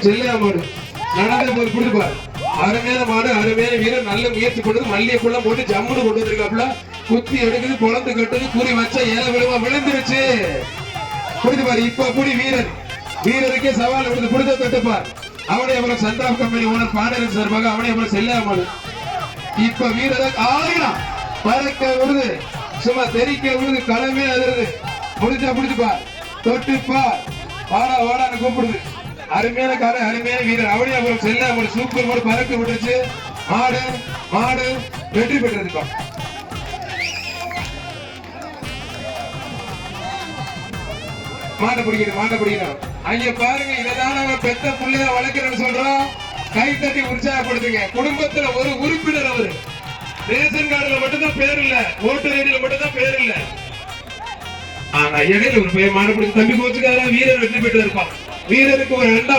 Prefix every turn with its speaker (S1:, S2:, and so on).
S1: செல்லையா மாடு நடந்த போது கொடுத்துப்பாரு. அருமையான மாடு, அருமையான வீரர், நல்ல முயற்சி பண்ணுது. மல்லிகைப்பூள்ள போட்டு ஜம்முன்னு கொண்டு வந்திருக்காப்புல. குத்தி எடுக்குது, பொழந்து கட்டுது, கூறி வச்சா ஏழை விழுவா விழுந்துருச்சு. புரிஞ்சு பாரு. இப்ப புடி வீரர், வீரருக்கே சவால் கொடுத்து புடிச்ச தட்டுப்பார். அவனே அப்புறம் சந்திராப் கம்பெனி ஓனர் பாண்டியன் சார்பாக அவனே அப்புறம் செல்லையா மாடு. இப்ப வீரரை ஆகலாம் பறக்க விடுது, சும்மா தெரிக்க விடுது, களமே அதிருது. முடிஞ்சா புடிச்சுப்பார், தொட்டுப்பார், வாடா வாடான்னு கூப்பிடுது. அருமையான கார, அருமையான வீரர். அவனே அப்புறம் செல்ல ஒரு சூப்பர் மாடு பறக்க விட்டுச்சு. மாடு மாடு வெற்றி பெற்றிருக்கோம். மாட்டை பிடிக்கணும், மாட்டை பிடிக்கணும். அங்க பாருங்க, இதான் நம்ம பெத்த பிள்ளைய வளர்க்கிறேன்னு சொல்றோம். கை தட்டி உற்சாகப்படுத்துங்க. குடும்பத்துல ஒரு உறுப்பினர் அவரு. ரேஷன் கார்டுல மட்டும்தான் பேர் இல்ல, ஓட்டர் ஐடியில மட்டும்தான் பேர் இல்ல. ஆனா இடையில ஒரு பையன் மாடு பிடிக்க தம்பி கோச்சுக்காரா வீரர் வெற்றி பெற்று இருப்பான். வீரருக்கு ஒரு 2